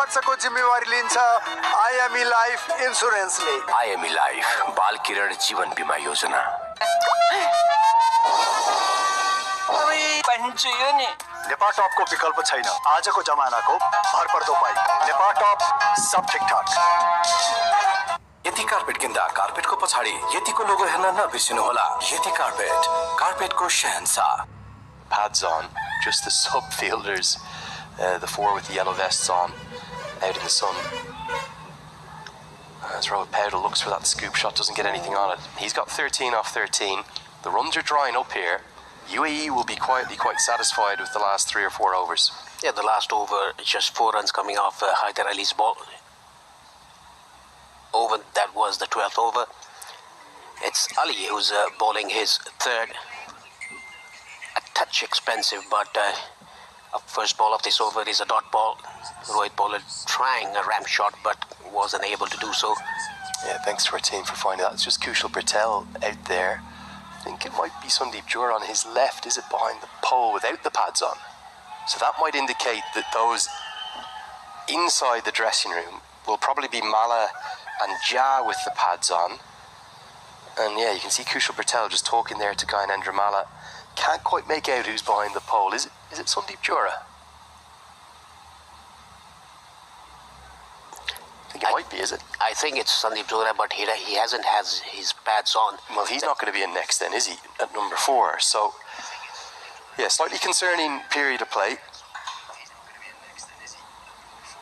वर्षको जिम्मेवारी लिन्छ आइएमई लाइफ इन्स्योरेन्सले। आइएमई लाइफ बाल किरण जीवन बीमा योजना। नेपाल टपको विकल्प छैन। आजको जमानाको भरपर्दो उपाय नेपाल टप, सब ठिकठाक। यति कार्पेट किन्दा कार्पेटको पछाडि यतिको लोगो हेर्न नबिर्सिनुहोला। यति carpet, कार्पेटको Shahenshah. Pads on, just the sub-fielders, the four with the yellow vests on, out in the sun. As Rohit Powdell looks for that scoop shot, doesn't get anything on it. He's got 13 off 13. The runs are drying up here. UAE will be quietly quite satisfied with the last 3 or 4 overs. Yeah, the last over, just 4 runs coming off Haider Ali's ball. Over, that was the 12th over. It's Ali who's bowling his third. A touch expensive, but first ball of this over is a dot ball. Rohit Bowler trying a ramp shot, but wasn't able to do so. Yeah, thanks to our team for finding that. It's just Kushal Patel out there. I think it might be Sandeep Jura on his left. Is it behind the pole without the pads on? So that might indicate that those inside the dressing room will probably be Mala and Ja with the pads on. And yeah, you can see Kushal Patel just talking there to Gyanendra Mala. Can't quite make out who's behind the pole. Is it Sandeep Jura? I think it might be, is it? I think it's Sandeep Jura, but he hasn't has his pads on. Well, he's not going to be in next then, is he? At number 4. So, yeah, slightly concerning period of play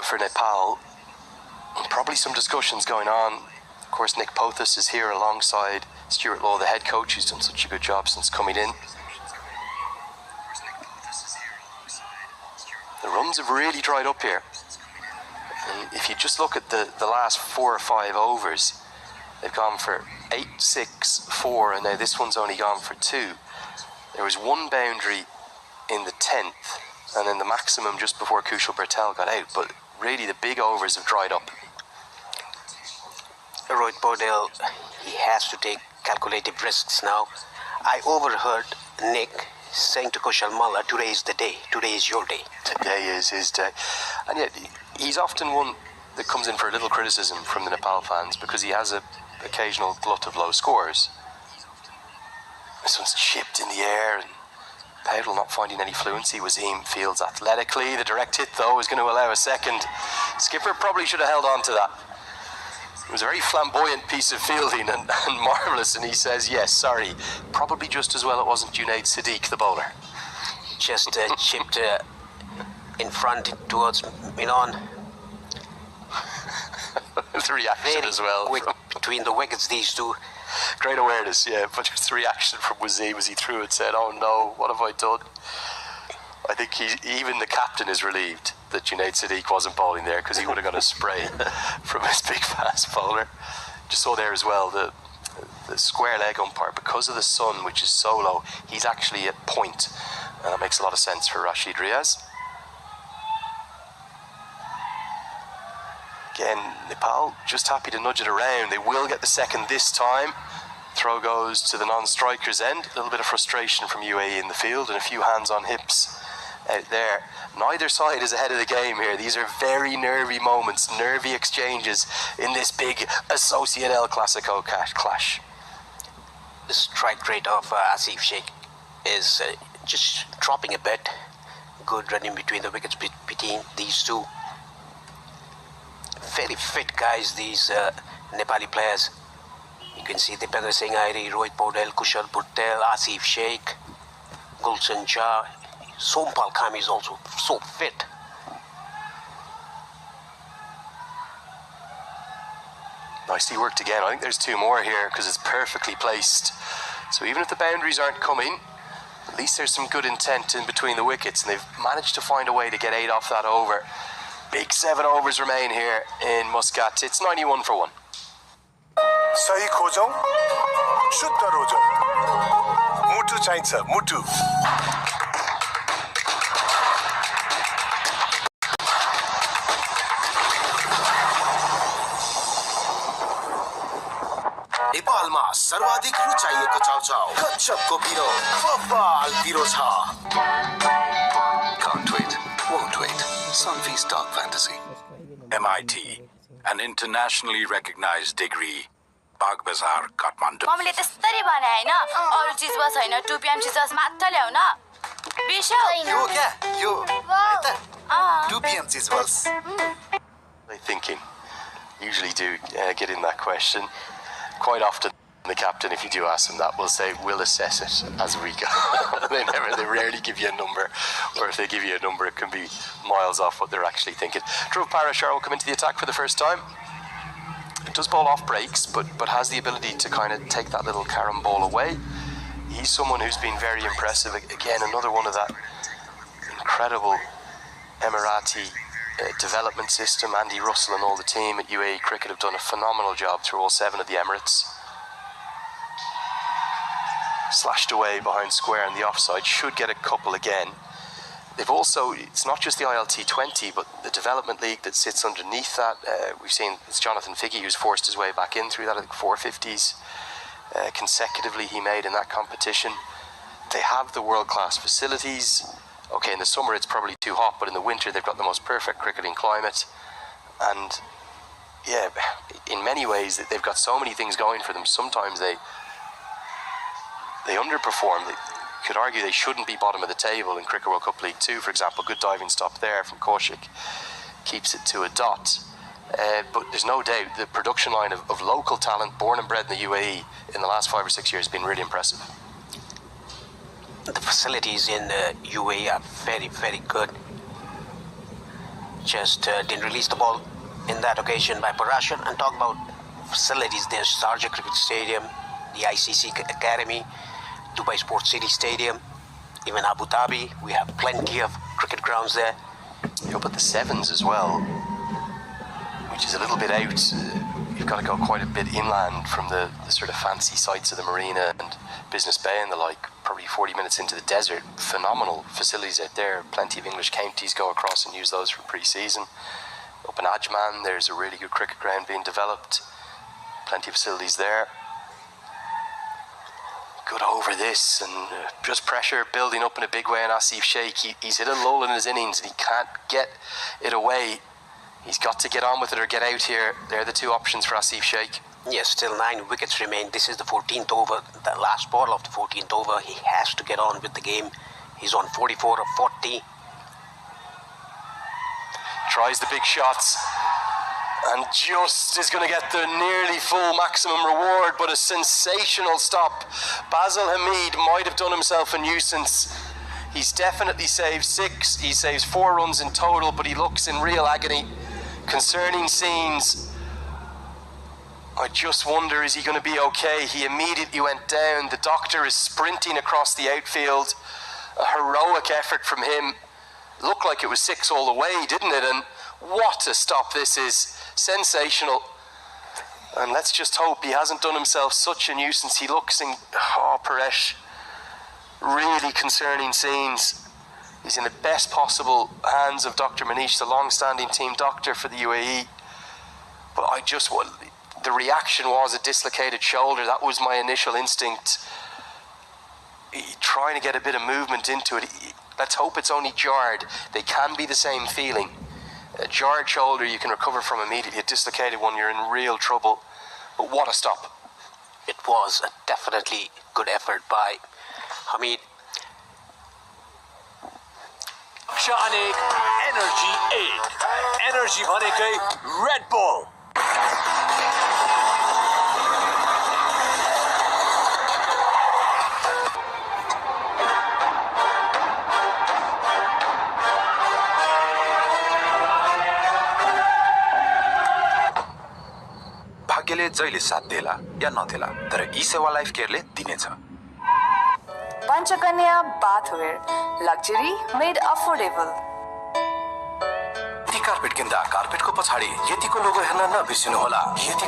for Nepal. Probably some discussions going on. Of course, Nick Pothas is here alongside Stuart Law, the head coach, who's done such a good job since coming in. The runs have really dried up here. And if you just look at the last 4 or 5 overs, they've gone for 8, 6, 4, and now this one's only gone for 2. There was 1 boundary in the 10th, and then the maximum just before Kushal Patel got out, but really the big overs have dried up. Rohit Bowler, he has to take calculative risks now. I overheard Nick saying to Kushal Malla, today is the day, today is your day. Today is his day. And yet, he's often one that comes in for a little criticism from the Nepal fans because he has an occasional glut of low scores. This one's chipped in the air and Powdell not finding any fluency. Wasim fields athletically. The direct hit, though, is going to allow a second. Skipper probably should have held on to that. It was a very flamboyant piece of fielding and marvellous, and he says, yes, sorry, probably just as well it wasn't Junaid Siddique, the bowler. Just chipped in front towards Milan. The reaction as well. Between the wickets, these two. Great awareness, yeah, but just the reaction from Wasim as he threw it said, oh no, what have I done? I think even the captain is relieved that Junaid Siddique wasn't bowling there because he would have got a spray from his big fast bowler. Just saw there as well the square leg umpire, because of the sun, which is so low, he's actually at point, and that makes a lot of sense for Rashid Riaz. Again, Nepal just happy to nudge it around. They will get the second this time. Throw goes to the non-striker's end. A little bit of frustration from UAE in the field and a few hands on hips out there. Neither side is ahead of the game here. These are very nervy moments, nervy exchanges in this big Associate El Clasico clash. The strike rate of Asif Sheikh is just dropping a bit. Good running between the wickets between these two. Very fit guys, these Nepali players. You can see Dipendra Singh Airi, Rohit Bowler, Kushal Patel, Asif Sheikh, Gulshan Shah. Sompal Khami is also so fit. Nicely worked again. I think there's 2 more here because it's perfectly placed. So even if the boundaries aren't coming, at least there's some good intent in between the wickets, and they've managed to find a way to get 8 off that over. Big 7 overs remain here in Muscat. It's 91 for 1. सही खोजौं, शुद्ध रोजौं, मुटु चाहिन्छ, मुटु। नेपालमा सर्वाधिक रुचाइएको चाउचाउ कच्चपको पिरो बबाल पिरो छ। Can't wait, won't wait. Sunfeast Dark Fantasy. MIT, an internationally recognized degree, Bagbazar, Kathmandu. मम्मीले त्यसरी भने हैन अरु चीज बस हैन 2 PM चिज मात्र ल्याउन बिर्स्यौ यो क्या यो है त 2 PM चीज बस They thinking usually do get in that question quite often. The captain, if you do ask them that, will say we'll assess it as we go. They rarely give you a number, or if they give you a number it can be miles off what they're actually thinking. Dhruv Parashar will come into the attack for the first time. It does ball off breaks, but has the ability to kind of take that little carom ball away. He's someone who's been very impressive. Again, another one of that incredible Emirati development system. Andy Russell and all the team at UAE Cricket have done a phenomenal job through all 7 of the Emirates. Slashed away behind square in the offside, should get a couple again. They've also, it's not just the ILT20, but the development league that sits underneath that. We've seen it's Jonathan Figgy who's forced his way back in through that. I think 450s consecutively he made in that competition. They have the world-class facilities. Okay, in the summer it's probably too hot, but in the winter they've got the most perfect cricketing climate. And yeah, in many ways they've got so many things going for them. Sometimes they underperform. They could argue they shouldn't be bottom of the table in Cricket World Cup League 2, for example. Good diving stop there from Kaushik keeps it to a dot. But there's no doubt the production line of local talent born and bred in the UAE in the last 5 or 6 years has been really impressive. The facilities in UAE are very, very good. Just didn't release the ball in that occasion by Parashar. And talk about facilities, there's Sharjah Cricket Stadium, the ICC Academy, Dubai Sports City Stadium, even Abu Dhabi. We have plenty of cricket grounds there. Yeah, but the sevens as well, which is a little bit out. You've got to go quite a bit inland from the sort of fancy sites of the marina and Business Bay and the like, probably 40 minutes into the desert. Phenomenal facilities out there. Plenty of English counties go across and use those for pre-season. Up in Ajman, there's a really good cricket ground being developed. Plenty of facilities there. Good over this, and just pressure building up in a big way on Asif Sheikh. He's hit a lull in his innings and he can't get it away. He's got to get on with it or get out here. They're the two options for Asif Sheikh. Yes, still 9 wickets remain. This is the 14th over, the last ball of the 14th over. He has to get on with the game. He's on 44 of 40. Tries the big shots and just is going to get the nearly full maximum reward, but a sensational stop. Basil Hamid might have done himself a nuisance. He's definitely saved 6. He saves 4 runs in total, but he looks in real agony. Concerning scenes. I just wonder, is he going to be okay? He immediately went down. The doctor is sprinting across the outfield. A heroic effort from him. Looked like it was 6 all the way, didn't it? And what a stop this is. Sensational. And let's just hope he hasn't done himself such a nuisance. He looks in, Paresh, really concerning scenes. He's in the best possible hands of Dr. Manish, the long-standing team doctor for the UAE. But the reaction was a dislocated shoulder. That was my initial instinct. Trying to get a bit of movement into it. Let's hope it's only jarred. They can be the same feeling. A jarred shoulder you can recover from immediately. A dislocated one, you're in real trouble. But what a stop. It was a definitely good effort by Hamid. Shanik Energy 8. Energy भनेकै Red Bull. भाग्यले जहिले साथ देला या नदेला तर ई सेवा life केयरले दिनेछ Panchakanya bathwear, luxury made affordable. यति carpet किन्दा कार्पेटको पछाडि यतिको लोगो हेर्न नबिर्सिनु होला यति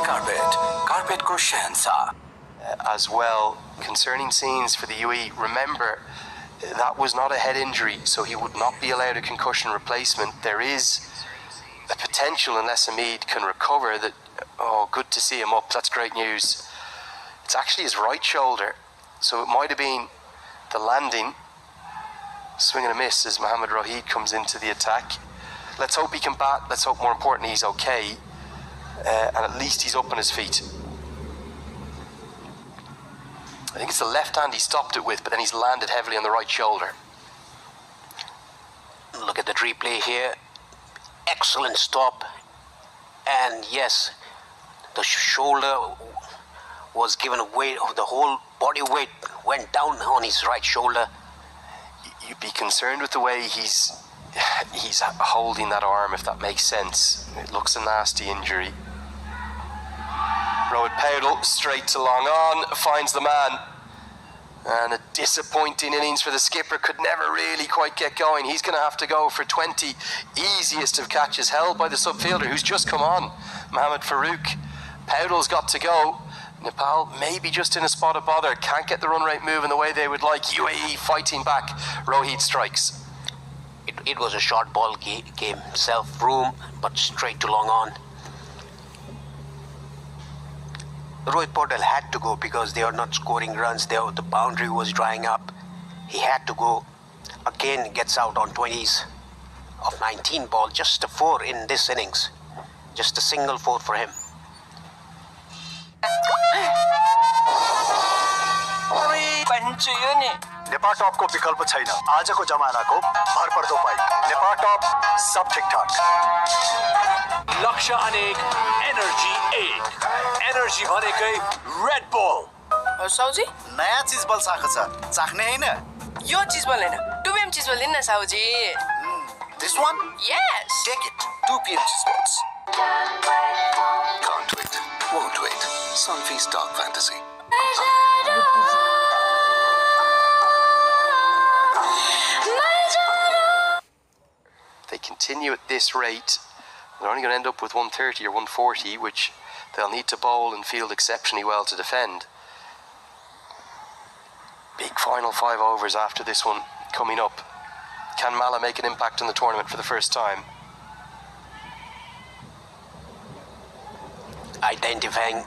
कार्पेटको शहंशाह. As well, concerning scenes for the UAE, remember that was not a head injury, so he would not be allowed a concussion replacement. There is a potential, unless Hamid can recover, that, good to see him up. That's great news. It's actually his right shoulder, so it might have been the landing. Swing and a miss as Mohamed Rohid comes into the attack. Let's hope he can bat. Let's hope, more importantly, he's okay. And at least he's up on his feet. I think it's the left hand he stopped it with, but then he's landed heavily on the right shoulder. Look at the replay here. Excellent stop. And yes, the shoulder was given away. The whole body weight went down on his right shoulder. You'd be concerned with the way he's holding that arm, if that makes sense. It looks a nasty injury. Rohit Paudel straight to long on, finds the man. And a disappointing innings for the skipper, could never really quite get going. He's going to have to go for 20 easiest of catches held by the subfielder who's just come on, Mohammad Farouk. Paudel's got to go. Nepal maybe just in a spot of bother, can't get the run rate moving the way they would like. UAE fighting back. Rohit strikes. It was a short ball game, self-room, but straight to long on. Rohit Paudel had to go because they are not scoring runs. The boundary was drying up. He had to go. Again, gets out on 20s of 19 ball. Just a 4 in this innings. Just a single 4 for him. Nepal टपको विकल्प छैन आजको जमानाको भरपर्दो pipe Nepal टप सब ठिकठाक लक्ष्य अनेक energy एक energy भनेकै रेड बुल साउजी नयाँ चीज बल आएको छ चाख्ने हैन यो चीज बल हैन 2 PM चीज बल लिन न Sauji This one? Yes. Take it. 2 PM cheese balls. Can't wait. Won't wait. Sunfeast Dark Fantasy. They continue at this rate, they're only going to end up with 130 or 140, which they'll need to bowl and field exceptionally well to defend. Big final 5 overs after this one coming up. Can Mala make an impact in the tournament for the first time? Identifying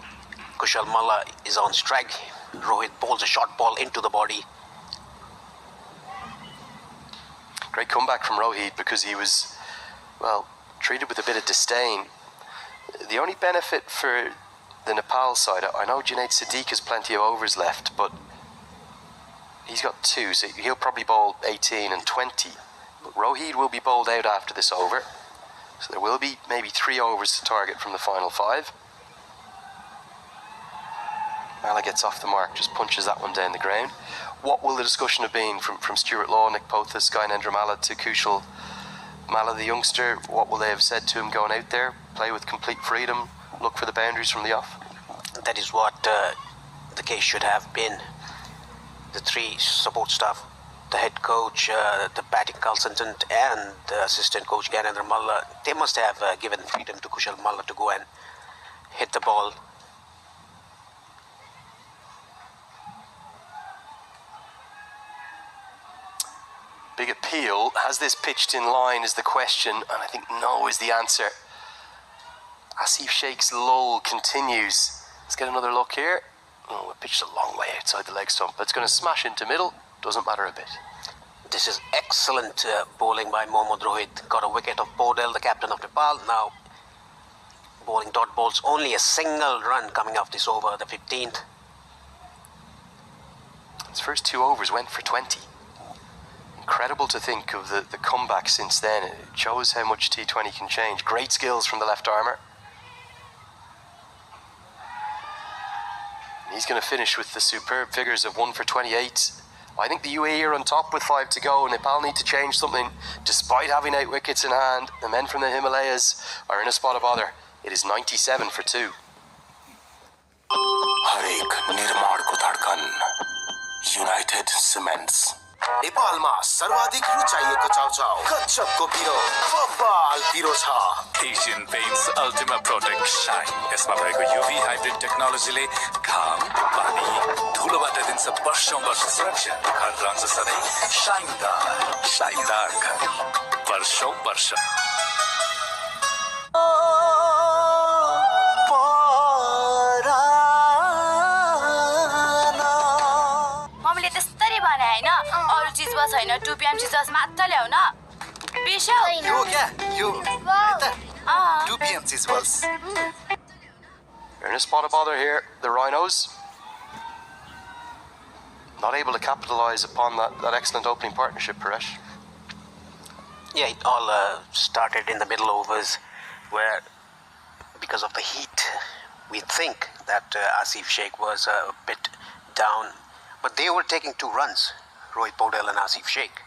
Kushal Malla is on strike. Rohit bowls a short ball into the body. Great comeback from Rohit because he was, well, treated with a bit of disdain. The only benefit for the Nepal side, I know Junaid Siddique has plenty of overs left, but he's got 2, so he'll probably bowl 18 and 20. But Rohit will be bowled out after this over, so there will be maybe 3 overs to target from the final 5. Mala gets off the mark, just punches that one down the ground. What will the discussion have been from Stuart Law, Nick Pothas, Gyanendra Malla to Kushal Malla, the youngster? What will they have said to him going out there? Play with complete freedom, look for the boundaries from the off? That is what the case should have been. The 3 support staff, the head coach, the batting consultant, and the assistant coach Gyanendra Malla, they must have given freedom to Kushal Malla to go and hit the ball. Big appeal. Has this pitched in line is the question, and I think no is the answer. Asif Sheikh's lull continues. Let's get another look here. Oh, it pitched a long way outside the leg stump. It's going to smash into middle. Doesn't matter a bit. This is excellent bowling by Mohammad Rohit. Got a wicket of Paudel, the captain of Nepal. Now bowling dot balls. Only a single run coming off this over, the 15th. His first 2 overs went for 20. Incredible to think of the comeback since then. It shows how much T20 can change. Great skills from the left armour. He's going to finish with the superb figures of 1 for 28. I think the UAE are on top with 5 to go. Nepal need to change something. Despite having 8 wickets in hand, the men from the Himalayas are in a spot of bother. It is 97 for 2. हरेक निर्माणको धड्कन United cements नेपालमा सर्वाधिक रुचाइएको चाउचाउ कच्चपको पिरो बब्बाल पिरो छ Asian Paints Ultima Protect Shine यसमा भएको युभी हाइब्रिड टेक्नोलोजीले घाम पानी धुलोबाट दिन्छ वर्षौं वर्ष सुरक्षा घर रहन्छ सधैँ शाइनदार घर वर्षौं वर्ष छैन 2 PM चिज मात्र ल्याउन बिर्स्यौ? यो क्या यो यता 2 PM चिज balls You're in a spot of bother here. The Rhinos not able to capitalise upon that excellent opening partnership, Paresh. Yeah, it all started in the middle overs where, because of the heat, we think that Asif Sheikh was a bit down. But they were taking 2 runs, Rohit Paudel and Asif Sheikh.